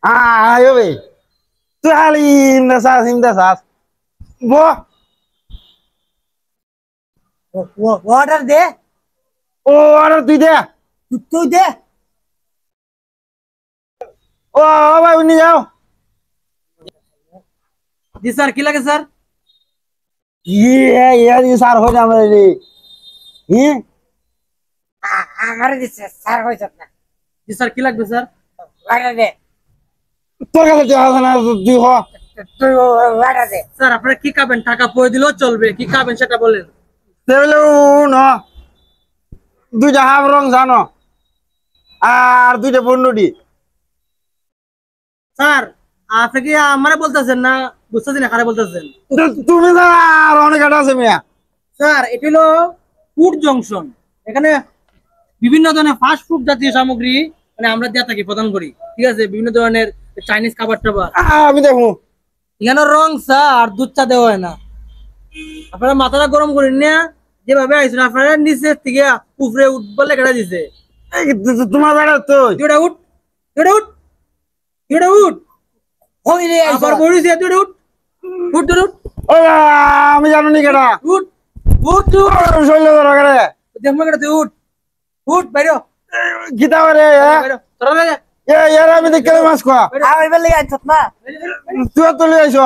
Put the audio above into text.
Ayo be. Tuh hal ini sas. Bo. Order they Oh, order tuh deh. তুই দে Oh, ভাই উনি যাও। জি sir কি লাগে স্যার ये सार हो जाए रे। ये আমারে দিছে স্যার হইছত না জি স্যার কি লাগবে স্যার অর্ডার দে তোর কাছে টাকা না তুই হ। তুই অর্ডার দে স্যার আপনারা কি খাবেন টাকা পয়সা দিলেও চলবে কি খাবেন সেটা বলেন তেলে ন দুইটা হাফ রং জানো আর দুইটা বন্ডুডি। স্যার আপনি কি আমারে বলতেছেন না বুঝতেছেন না কারে বলতেছেন তুমি তো আর অনেক একটা আছে মিয়া। স্যার এটা হলো ফুড জংশন এখানে বিভিন্ন ধরনের ফাস্ট ফুড জাতীয় সামগ্রী মানে আমরা দিয়ে থাকি প্রদান করি ঠিক আছে বিভিন্ন ধরনের চাইনিজ খাবার টাবার আমি দেখো এখানে রং চা আর দুধ চা দেওয়া হয় না আপনারা মাথাটা গরম করেন না যেভাবে আইসেন আপনারা নিচে থেকে উপরে উঠবো লেখাটা দিছে তোমার বেড়া তো দুটা উঠ দুটা উঠ দুটা উঠ আবার বলিস দুটা উঠ উঠ দুটা উঠ আমি জানো নি কেটা উঠ উঠ উঠ শৈল ধরো কেটে দেখবো কেটা তুই উঠ উঠ বাইরে গীতা রে বাইরে তোরা এ আমি দেখে মাছ খোয়া আমি বেলে আইছত না তুই তো লিয়ে আইস